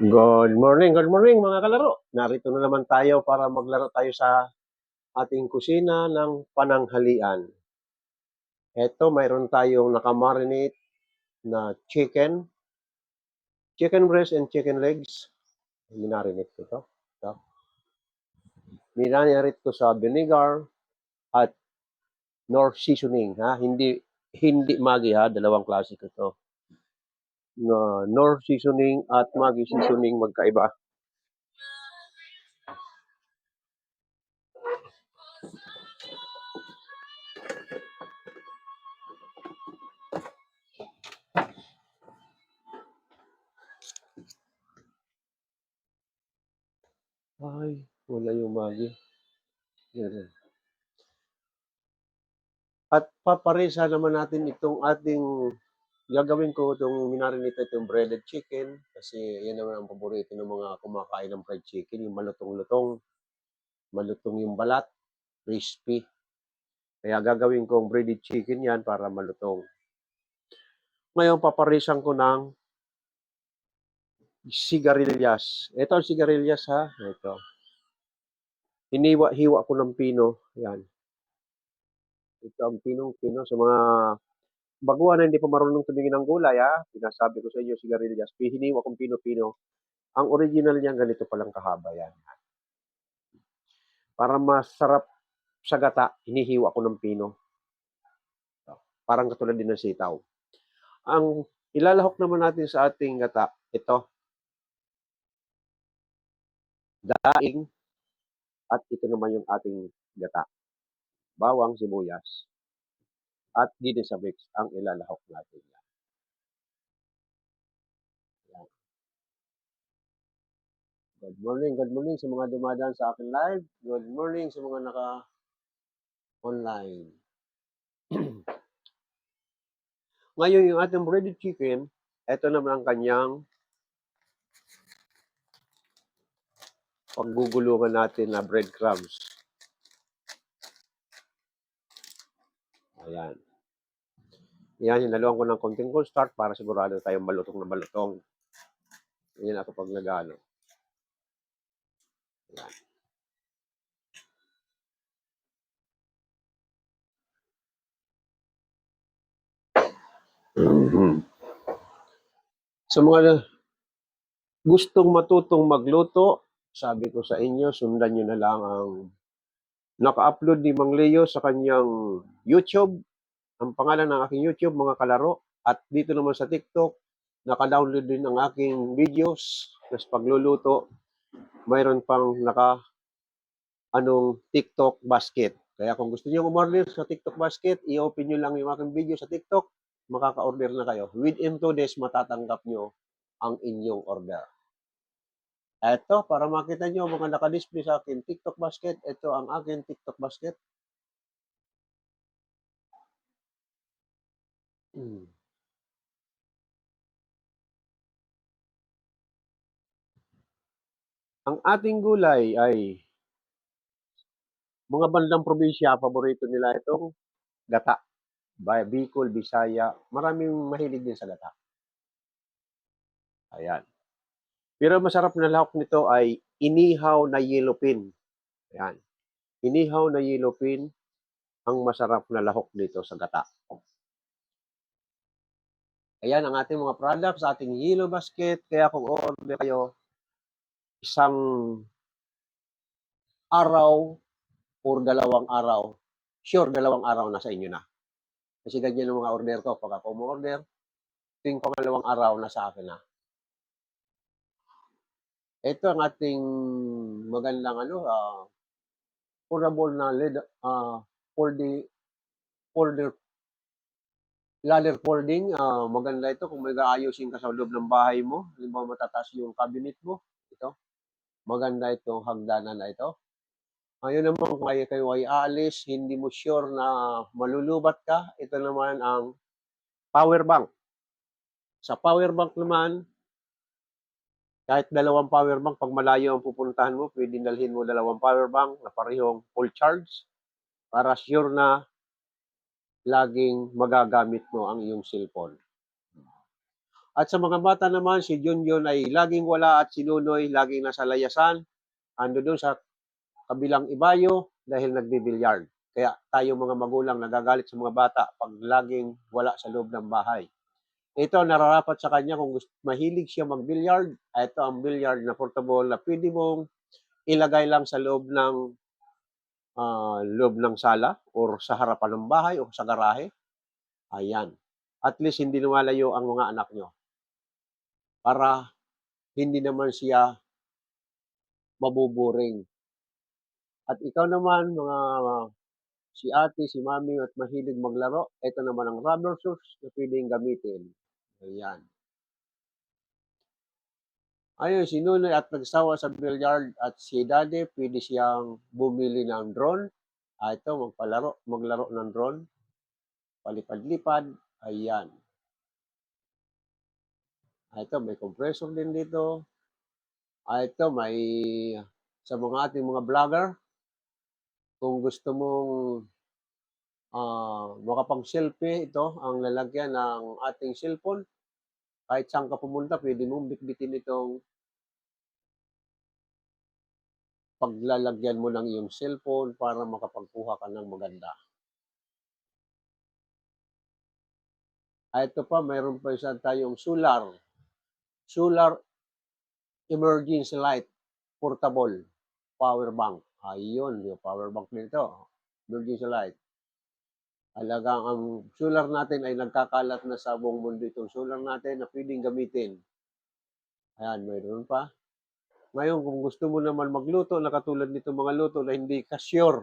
Good morning mga kalaro. Narito na naman tayo para maglaro tayo sa ating kusina ng pananghalian. Ito, mayroon tayong nakamarinate na chicken breast and chicken legs. Minarinate ko ito. Minarinate ko sa vinegar at nor seasoning. Ha? Hindi Maggi ha, dalawang klase ko ito. Nor seasoning at Maggi seasoning magkaiba. Ay, wala yung Maggi. Yan. At paparesa naman natin itong gagawin ko itong minarinate itong breaded chicken kasi yan naman ang paborito ng mga kumakain ng fried chicken, yung malutong-lutong, malutong yung balat, crispy. Kaya gagawin kong breaded chicken yan para malutong. Ngayon, paparisan ko ng sigarilyas. Ito ang sigarilyas ha. Ito. Hiniwa-hiwa ko ng pino. Yan. Ito ang pinong-pino sa mga baguhan na hindi pa marunong tumingin ng gulay ha. Pinasabi ko sa inyo sigarilyas. Hiniwa kong pino-pino. Ang original niya ganito palang kahaba yan. Para masarap sa gata, hinihiwa ko ng pino. Parang katulad din ng sitaw. Ang ilalahok naman natin sa ating gata, ito. Daing. At ito naman yung ating gata. Bawang, sibuyas. At ginisabix ang ilalahok natin. Yan. Good morning sa mga dumadaan sa akin live. Good morning sa mga naka-online. Ngayon, yung ating breaded chicken, ito naman ang kanyang paggugulungan natin na breadcrumbs. Ayan. Yan, hinaluan ko ng konting cornstarch para sigurado tayong malutong na malutong. Yan ako pag nagano. Yan. Sa mga gustong matutong magluto, sabi ko sa inyo, sundan nyo na lang ang naka-upload ni Mang Leo sa kanyang YouTube. Ang pangalan ng aking YouTube, mga kalaro. At dito naman sa TikTok, naka-download din ang aking videos. Tapos pagluluto, mayroon pang TikTok basket. Kaya kung gusto niyo umorder sa TikTok basket, i-open nyo lang yung aking video sa TikTok, makaka-order na kayo. Within 2 days, matatanggap nyo ang inyong order. Ito, para makita nyo mga naka-display sa akin TikTok basket, ito ang aking TikTok basket. Ang ating gulay ay mga bandang probinsya, paborito nila itong gata. Bicol, Bisaya, maraming mahilig din sa gata. Ayan. Pero masarap na lahok nito ay inihaw na yellow pin. Ayan. Inihaw na yellow pin ang masarap na lahok dito sa gata. Ayan ang ating mga products sa ating yellow basket. Kaya kung order kayo, isang araw or dalawang araw, sure, dalawang araw na sa inyo na. Kasi ganyan ang mga order ko. Pag ako mo-order, tuwing pangalawang araw na sa akin na. Ito ang ating magandang portable na LED, ladder folding. Maganda ito kung may aayusin ka sa loob ng bahay mo. Halimbawa matataas yung cabinet mo. Ito. Maganda itong hagdanan na ito. Ngayon naman kung kayo ay aalis, hindi mo sure na malulubat ka, ito naman ang power bank. Sa power bank naman, kahit dalawang power bank, pag malayo ang pupuntahan mo, pwede dalhin mo dalawang power bank na parehong full charge para sure na laging magagamit mo ang iyong cellphone. At sa mga bata naman, si Junjun ay laging wala at si Nunoy laging nasa layasan, ando doon sa kabilang ibayo dahil nagbibilyard. Kaya tayo mga magulang nagagalit sa mga bata pag laging wala sa loob ng bahay. Ito nararapat sa kanya kung mahilig siya mag-billiard. Ito ang billiard na portable na pwede mong ilagay lang sa loob ng sala or sa harapan ng bahay o sa garahe. Ayan. At least hindi lumalayo ang mga anak nyo para hindi naman siya mabuburing. At ikaw naman, mga si ate, si mami at mahilig maglaro, ito naman ang rubber shoes na pwedeng gamitin. Ayan. Ayun, si Nunoy at nagsawa sa billiard at si Daddy, pwede siyang bumili ng drone. Ito, maglaro ng drone. Palipad-lipad. Ayan. Ito, may compressor din dito. Ito, may sa mga ating mga vlogger, kung gusto mong makapag-selfie, ito ang lalagyan ng ating cellphone. Kahit saan ka pumunta, pwede mong bitbitin itong paglalagyan mo ng iyong cellphone para makapagkuha ka ng maganda. Ito pa, mayroon pa isa tayong solar emergency light, portable, power bank. Ayun, yung power bank nito, emergency light. Talagang ang solar natin ay nagkakalat na sa buong mundo itong solar natin na pwedeng gamitin. Ayan, mayroon pa. Ngayon, kung gusto mo naman magluto na katulad nito mga luto na hindi ka sure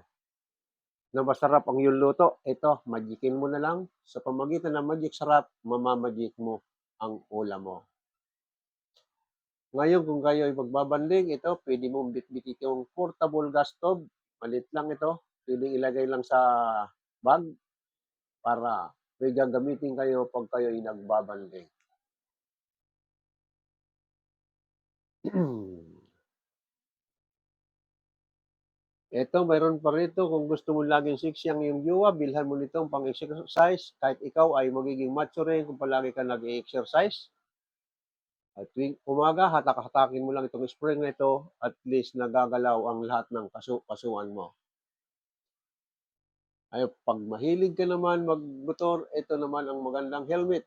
na masarap ang iyong luto, ito, magikin mo na lang. Sa pamagitan ng magic sarap, mamamagik mo ang ulam mo. Ngayon, kung kayo ay magbabanding, ito, pwede mong bitbit itong portable gas stove. Malit lang ito. Pwedeng ilagay lang sa bag para may gagamitin kayo pag kayo ay nagbabanding. Ito, mayroon pa rito. Kung gusto mo laging sexy ang iyong jowa, bilhan mo nitong pang-exercise. Kahit ikaw ay magiging macho rin kung palagi ka nag-exercise. At tuwing umaga, hatak-hatakin mo lang itong spring na ito, at least nagagalaw ang lahat ng kasuan mo. Ay, pag mahilig ka naman magmotor, ito naman ang magandang helmet.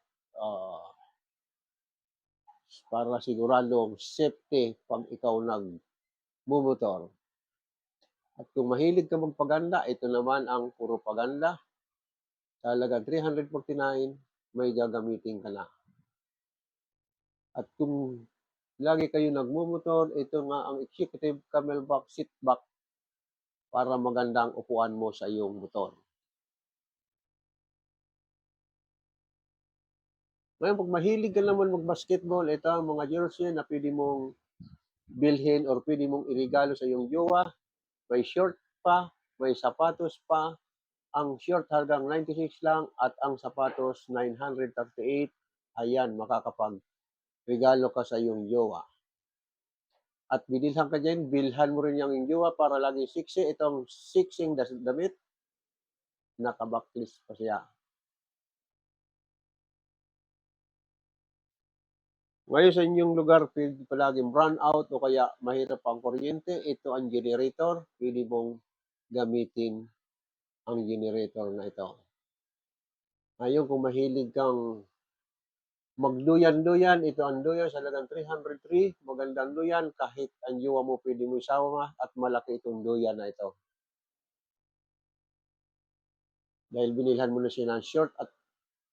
Para siguradong safety pag ikaw nagmumotor. At kung mahilig ka magpaganda, ito naman ang puro paganda. Sa halagang 349, may gagamitin ka na. At kung lagi kayo nagmumotor, ito nga ang executive camelback seat back para magandang upuan mo sa iyong motor. Ngayon, pag mahilig ka naman mag-basketball, ito ang mga jersey na pwede mong bilhin or pwede mong irigalo sa iyong jowa. May short pa, may sapatos pa. Ang short hanggang 96 lang at ang sapatos 938. Ayan, makakapag-regalo ka sa iyong jowa. At binilhan ka dyan, bilhan mo rin yung jowa para laging sexy. Itong sexing damit, nakabaklist pa siya. Ngayon sa inyong lugar, pwede palaging brown out o kaya mahirap ang kuryente. Ito ang generator. Pwede mong gamitin ang generator na ito. Ngayon, kung mahilig kang magduyan-duyan, ito ang duyan sa halagang 303. Magandang duyan kahit ang jowa mo pwede mo isama at malaki itong duyan na ito. Dahil binilhan mo na siya ng short at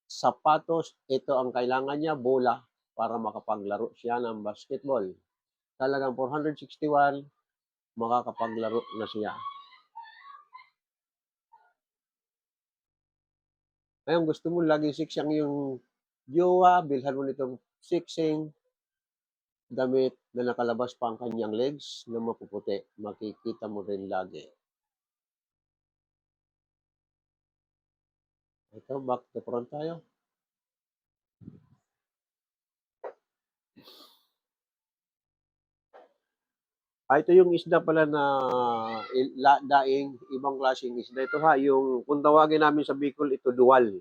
sapatos, ito ang kailangan niya, bola, para makapaglaro siya ng basketball. Talagang 461, makakapaglaro na siya. Ngayon, gusto mo laging sexy ang iyong jowa, bilhan mo nitong sexing damit na nakalabas pa ang kanyang legs na mapuputi. Makikita mo rin lagi. Ito, back to front tayo. Ito yung isda pala na daing, ibang klaseng isda. Ito ha, yung kung tawagin namin sa Bicol, ito duwal.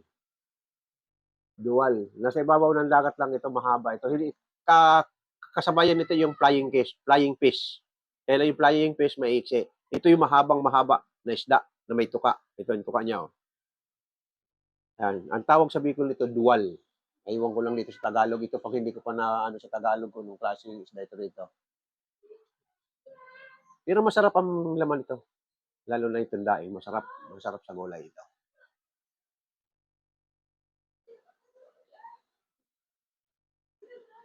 Dual. Nasa ibabaw ng dagat lang ito, mahaba ito. Hindi, kasabayan nito yung flying fish. Kaya lang yung flying fish maiksi. Ito yung mahaba na isda na may tuka. Ito yung tuka niya. Oh. Yan. Ang tawag sa Bicol nito, dual. Aywan ko lang dito sa Tagalog. Ito pag hindi ko pa na ano sa Tagalog kung anong klase yung isda ito rito. Pero masarap ang laman ito. Lalo na itong daing. Masarap sa gulay ito.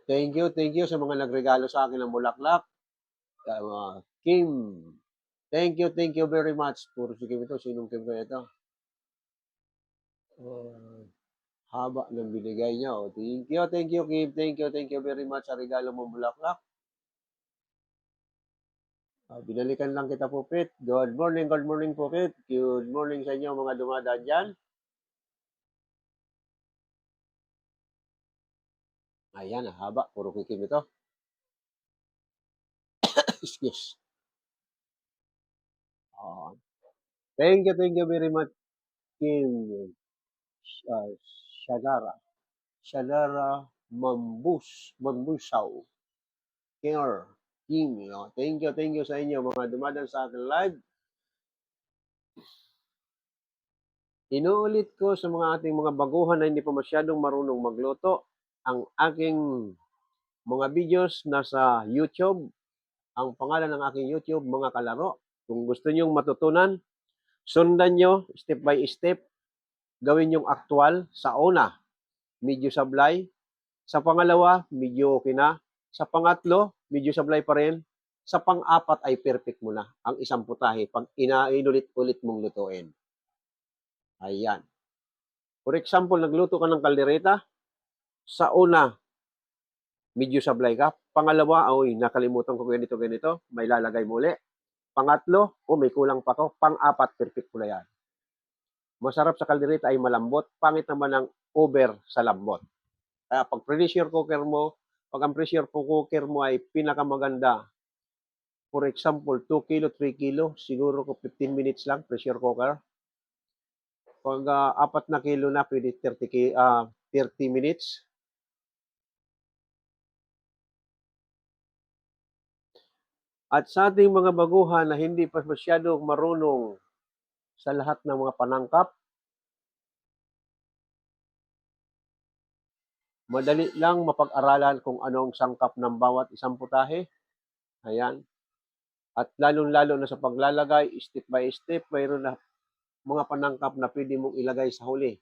Thank you sa mga nagregalo sa akin ng bulaklak. Kim, thank you very much. Puro si Kim ito. Sinong Kim kaya ito? Haba ng binigay niya. Oh. Thank you, Kim. Thank you very much sa regalo mong bulaklak. Binalikan lang kita po, Pete. Good morning po, Pete. Good morning sa inyo mga dumadaan dyan. Ayan, haba. Puro kay Kim ito. Excuse. Thank you very much, Kim. Shadara Mambusaw. Care. Kim. No? Thank you sa inyo mga dumadaan sa akin live. Inuulit ko sa mga ating mga baguhan na hindi pa masyadong marunong magluto, ang aking mga videos nasa YouTube. Ang pangalan ng aking YouTube, mga kalaro. Kung gusto nyong matutunan, sundan nyo step by step. Gawin yung actual. Sa una, medyo sablay. Sa pangalawa, medyo okay na. Sa pangatlo, medyo sablay pa rin. Sa pang-apat ay perfect mo na ang isang putahe pag inulit-ulit mong lutuin. Ayan. For example, nagluto ka ng kaldereta. Sa una, medyo sablay ka. Pangalawa, nakalimutan ko ganito. May lalagay muli. Pangatlo, may kulang pa ko. Pang-apat, perfect mo na yan. Masarap sa kaldereta ay malambot. Pangit naman ang over sa lambot. Kaya pag pressure cooker mo, pag ang pressure cooker mo ay pinakamaganda, for example, 2 kilo, 3 kilo, siguro ko 15 minutes lang, pressure cooker. Pag 4 na kilo na, pwede 30 minutes. At sa ating mga baguhan na hindi pa masyadong marunong sa lahat ng mga panangkap, madali lang mapag-aralan kung anong sangkap ng bawat isang putahe. Ayan. At lalong-lalo na sa paglalagay, step by step, mayroon na mga panangkap na pwede mong ilagay sa huli.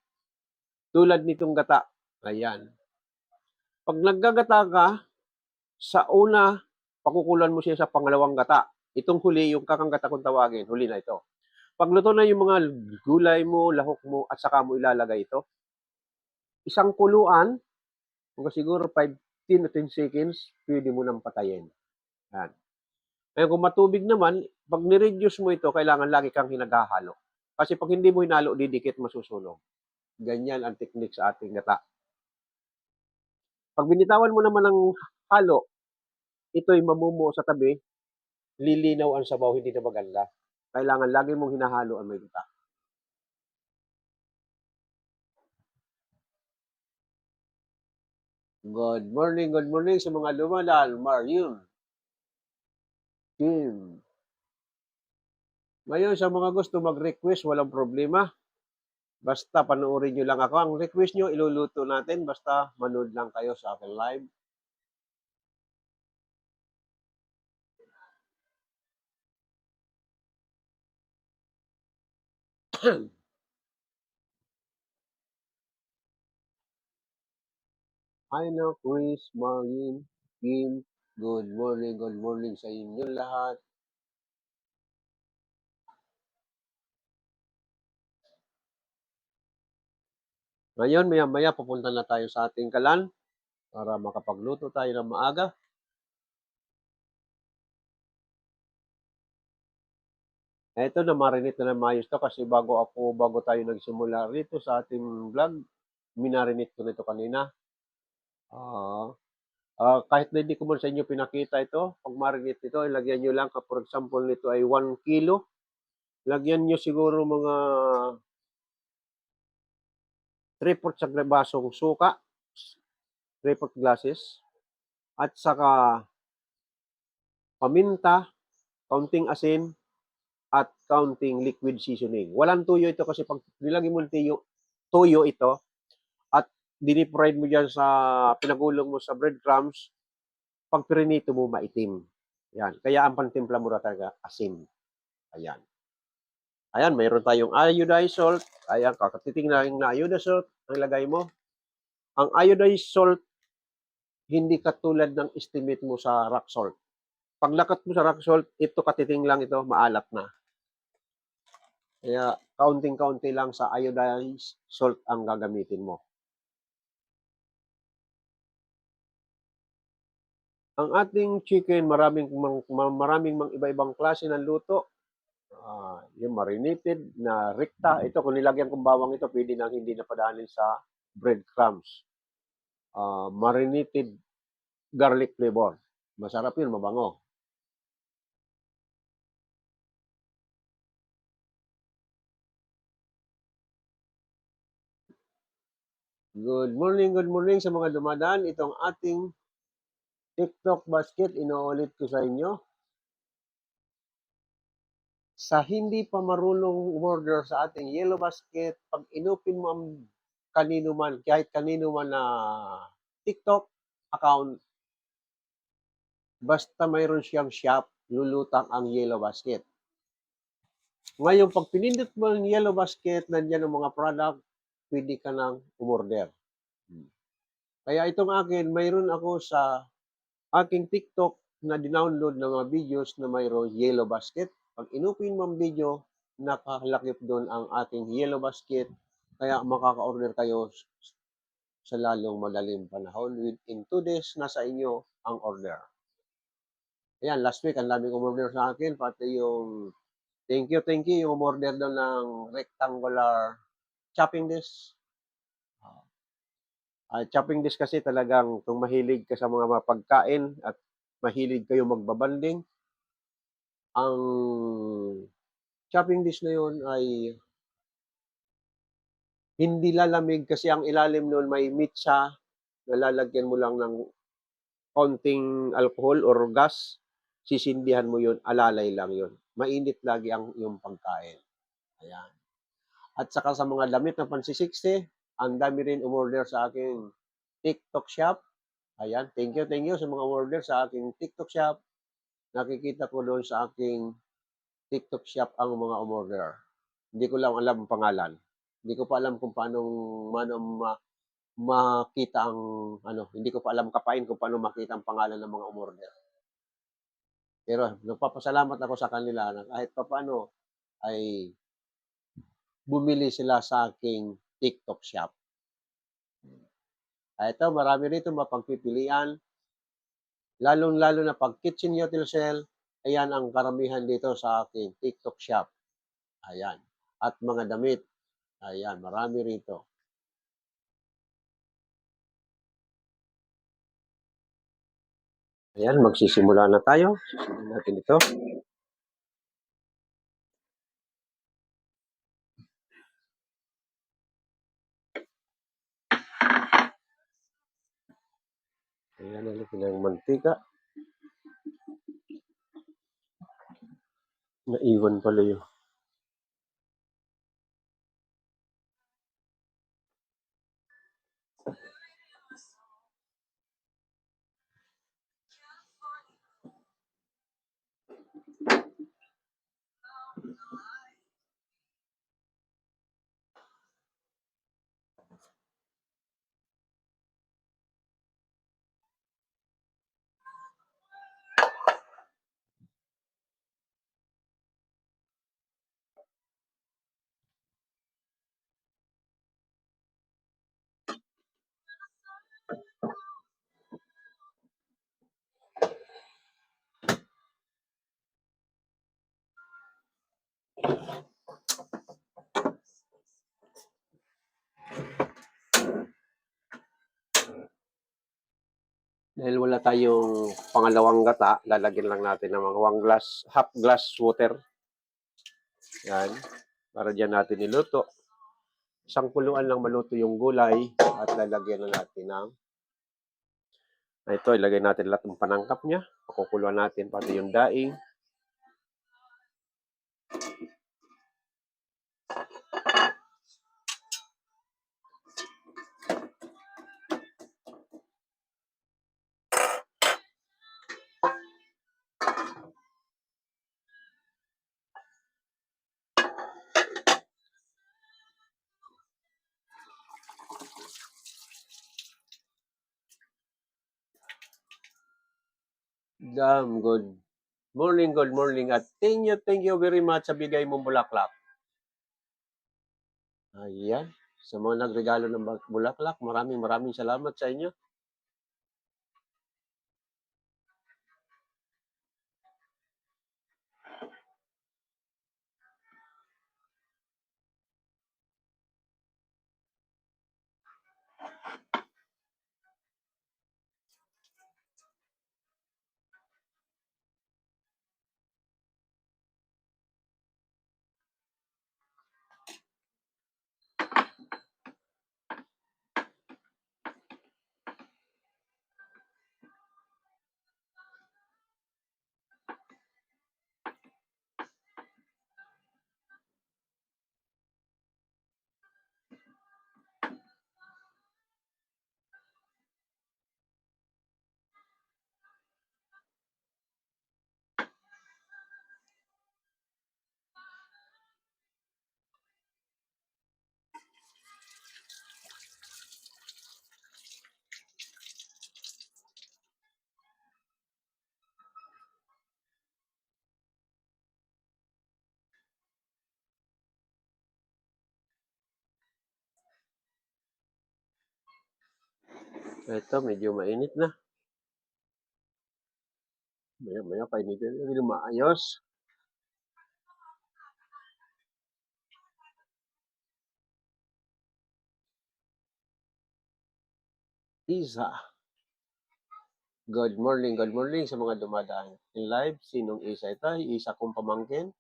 Tulad nitong gata. Ayan. Pag naggagata ka, sa una, pakukulan mo siya sa pangalawang gata. Itong huli, yung kakanggata kung tawagin, huli na ito. Pagluto na yung mga gulay mo, lahok mo, at saka mo ilalagay ito, isang kuluan, kung siguro 15 to 10 seconds, pwede mo nang patayin. Yan. Ngayon, kung matubig naman, pag nireduce mo ito, kailangan lagi kang hinaghahalo. Kasi pag hindi mo hinalo, didikit, masusunog. Ganyan ang technique sa ating gata. Pag binitawan mo naman ng halo, ito'y mamumuo sa tabi, lilinaw ang sabaw, hindi na maganda. Kailangan lagi mong hinahalo ang may gata. Good morning sa mga lumadaan. Marion. Kim. Ngayon, sa mga gusto mag-request, walang problema. Basta panoorin nyo lang ako. Ang request nyo, iluluto natin. Basta manood lang kayo sa akin live. Hi na, Chris, Marlene, Kim. Good morning sa inyo lahat. Ngayon, maya-maya, pupunta na tayo sa ating kalan para makapagluto tayo ng maaga. Ito na marinate na maayos to kasi bago tayo nagsimula rito sa ating vlog, minarinate ko nito kanina. Kahit na hindi ko man sa inyo pinakita ito, pag marinate ito, ilagyan nyo lang, for example nito ay 1 kilo. Lagyan nyo siguro mga 3/4 sa basong suka, 3/4 glasses, at saka paminta, kaunting asin, at kaunting liquid seasoning. Walang tuyo ito kasi pag nilagay mo tuyo ito at dinip-fried mo dyan sa pinagulong mo sa breadcrumbs, pag prinito mo maitim. Yan. Kaya ang pantimpla mo talaga asin. Ayan. Ayan, mayroon tayong iodized salt. Ayan, kakatiting na yung iodized salt ang ilagay mo. Ang iodized salt, hindi katulad ng estimate mo sa rock salt. Pag lakat mo sa rock salt, ito katiting lang ito, maalat na. Kaya kaunting-kaunti lang sa iodized salt ang gagamitin mo. Ang ating chicken, maraming iba-ibang klase ng luto. Yung marinated na rikta. Ito, kung nilagyan kong bawang ito, pwede nang hindi napadaanin sa breadcrumbs. Marinated garlic flavor. Masarap yun, mabango. Good morning sa mga dumadaan. Itong ating TikTok basket, inuulit ko sa inyo. Sa hindi pa marunong umorder sa ating yellow basket, pag inupin mo ang kanino man, kahit kanino man na TikTok account, basta mayroon siyang shop, lulutang ang yellow basket. Ngayon, pag pinindot mo ang yellow basket, nandiyan ang mga product, pwede ka nang umorder. Kaya itong akin, mayroon ako sa aking TikTok na dinownload ng mga videos na mayroon yellow basket. Pag inupin mo ang video, nakalakip doon ang ating yellow basket. Kaya makaka-order kayo sa lalong madaling panahon. Within 2 days, nasa inyo ang order. Ayan, last week, ang daming umorder sa akin. Pati yung thank you, yung umorder doon ng rectangular chopping disc. Chopping disc kasi talagang kung mahilig ka sa mga mapagkain at mahilig kayo magbabanding, ang chopping disc na yun ay hindi lalamig kasi ang ilalim nun may meat siya, nalalagyan mo lang ng konting alcohol or gas, sisindihan mo yun, alalay lang yun. Mainit lagi ang yung pagkain. Ayan. At saka sa mga damit na pansisiksi, ang dami rin umorder sa aking TikTok shop. Ayan, thank you sa mga order sa aking TikTok shop. Nakikita ko doon sa aking TikTok shop ang mga umorder. Hindi ko lang alam ang pangalan. Hindi ko pa alam kung paano makita ang hindi ko pa alam kapain kung paano makita ang pangalan ng mga umorder. Pero nagpapasalamat ako sa kanila na kahit paano ay bumili sila sa aking TikTok shop. Ito, marami rito mapagpipilian. Lalong-lalo na pag kitchen utensil, ayan ang karamihan dito sa aking TikTok shop. Ayan. At mga damit. Ayan, marami rito. Ayan, magsisimula na tayo. Simulan natin ito. Ayan, nalagyan ng mantika. Naiwan pala yun. Dahil wala tayong pangalawang gata, lalagyan lang natin ng mga half glass water. Yan. Para dyan natin niluto. Isang kuluan lang maluto yung gulay at lalagyan na natin ng ito, ilagay natin lahat ng panangkap niya. Pakukuluan natin pati yung daing. Damn good. Good morning at thank you very much sa bigay mong bulaklak. Ayan. Sa mga nagregalo ng bulaklak, maraming salamat sa inyo. Ito, medyo mainit na. Maya painitin. Hindi maayos. Isa. Good morning sa mga dumadaan in live. Sinong isa ito? Isa kong pamangkin.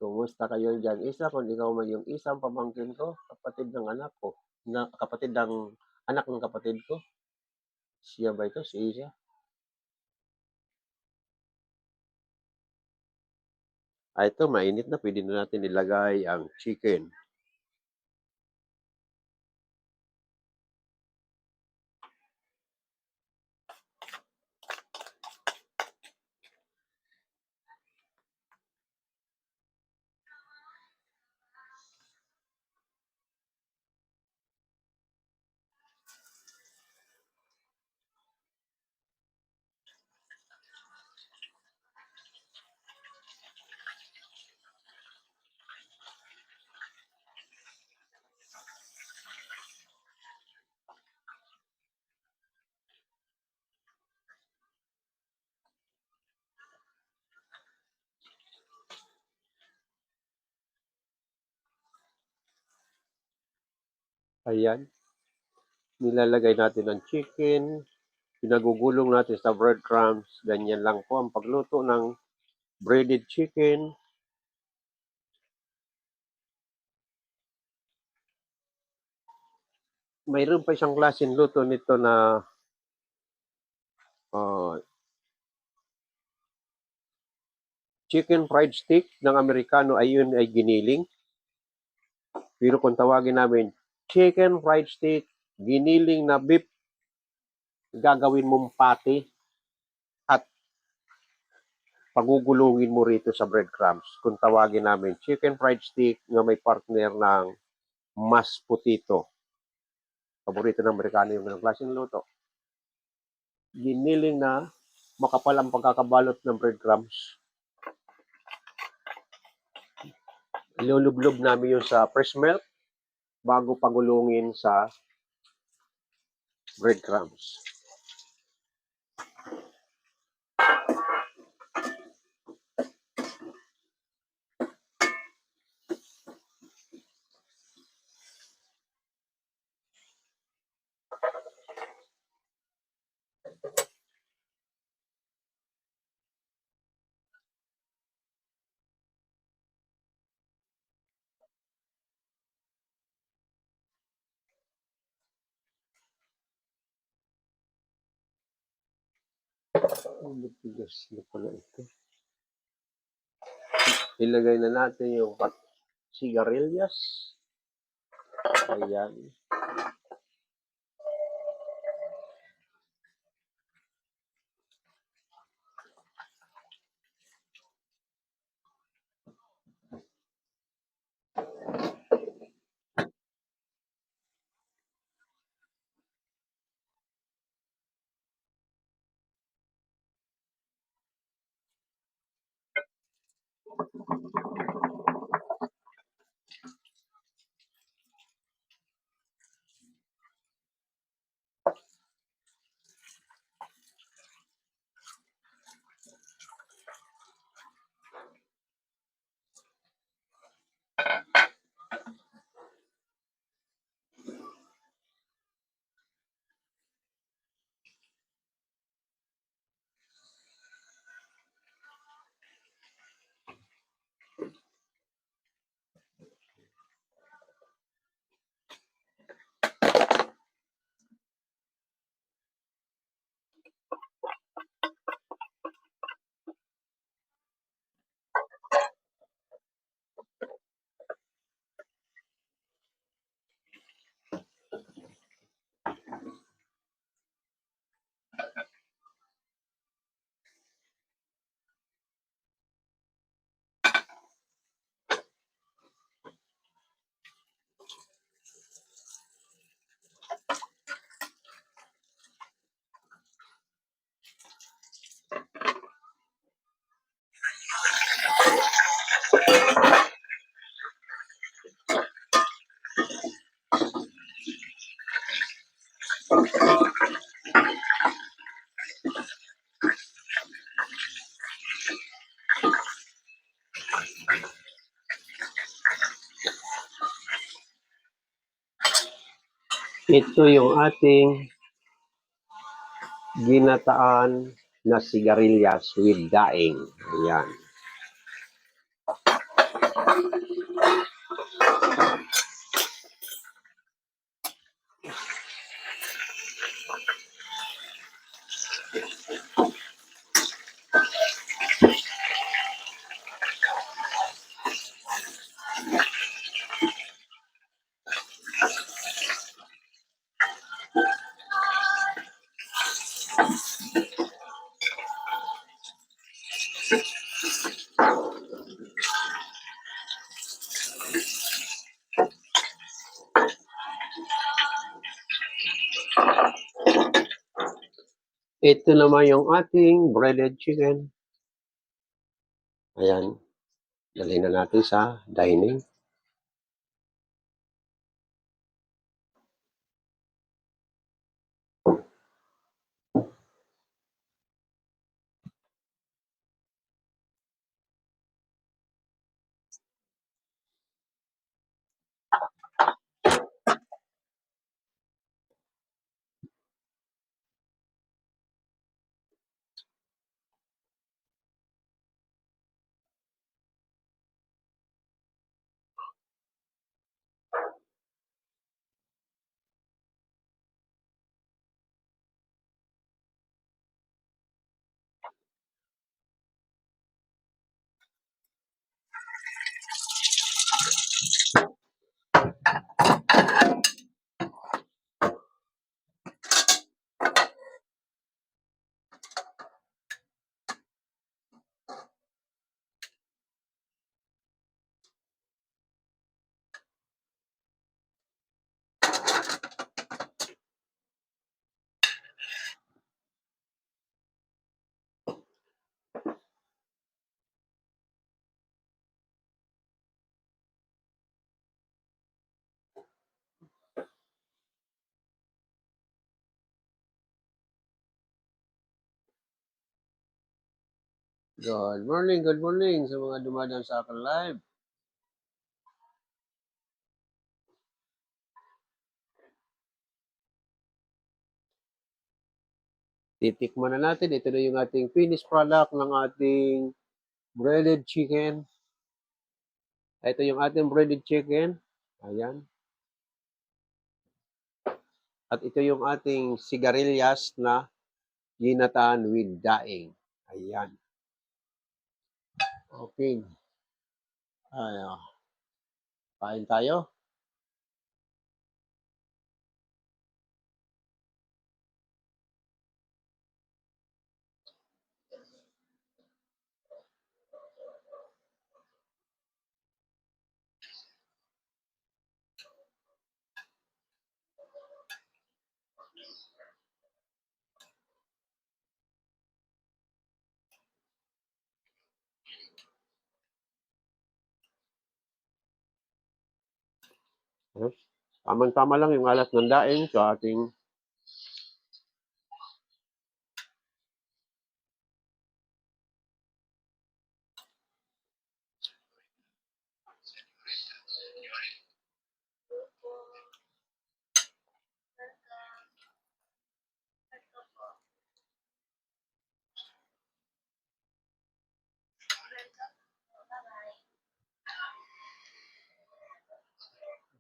Kumusta kayo dyan, Isa? Kung ikaw man yung isang pamangkin ko, kapatid ng anak ko. Kapatid ng anak ng kapatid ko. Siya ba ito? Si Isa? Ito, mainit na. Pwede na natin ilagay ang chicken. Ayan. Nilalagay natin ang chicken. Pinagugulong natin sa breadcrumbs. Ganyan lang po ang pagluto ng breaded chicken. Mayroon pa isang klaseng luto nito na chicken fried steak ng Amerikano ay yun ay giniling. Pero kung tawagin namin, chicken fried steak, giniling na beef, gagawin mong patty at pagugulungin mo rito sa breadcrumbs. Kung tawagin namin, chicken fried steak na may partner ng mashed potato. Paborito ng Amerikano yung ganang klaseng luto. Giniling na makapal ang pagkakabalot ng breadcrumbs. Ilulublob namin yun sa fresh milk bago pagulungin sa breadcrumbs. Matigas na pala ito. Ilagay na natin yung sigarilyas. Ayan. Ito yung ating ginataan na sigarilyas with daing. Ayan. Ito naman yung ating breaded chicken. Ayan. Dali na natin sa dining. Good morning sa mga dumadaan sa akin live. Titikman na natin. Ito na yung ating finished product ng ating breaded chicken. Ito yung ating breaded chicken. Ayan. At ito yung ating sigarilyas na ginataan with daing. Ayan. Okay. Ay, kain tayo. Tamang-tama lang yung alat ng daing sa ating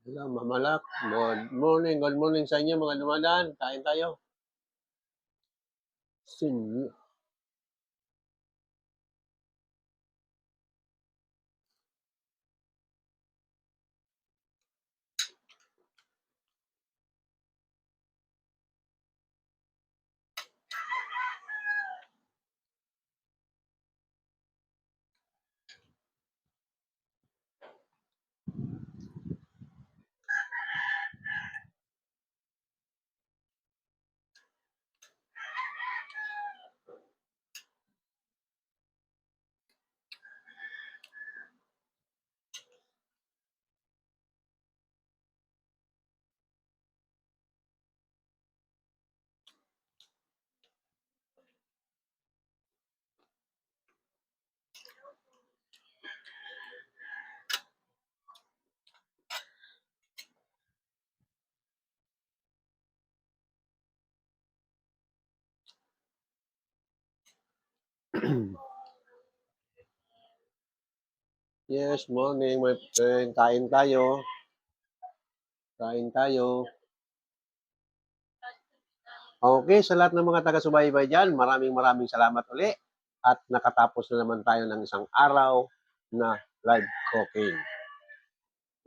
hello, Mamalak. Good morning sa inyo mga dumadaan. Kain tayo. Sinyo. Yes, morning my friend. Kain tayo. Kain tayo. Okay, sa lahat ng mga taga-subaybay dyan, maraming salamat uli. At nakatapos na naman tayo ng isang araw na live cooking.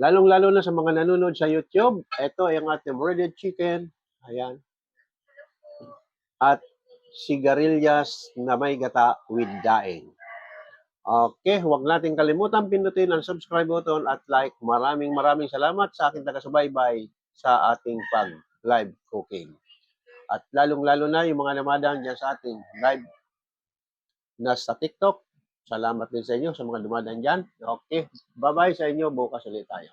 Lalong-lalo na sa mga nanonood sa YouTube, ito ay ang ating breaded chicken. Ayan. At sigarilyas na may gata with daing. Okay, huwag natin kalimutan pindutin ang subscribe button at like. Maraming salamat sa aking taga-subaybay sa ating pag-live cooking. At lalong-lalo na yung mga namadaan dyan sa ating live na sa TikTok. Salamat din sa inyo sa mga dumadaan dyan. Okay, bye-bye sa inyo. Bukas ulit tayo.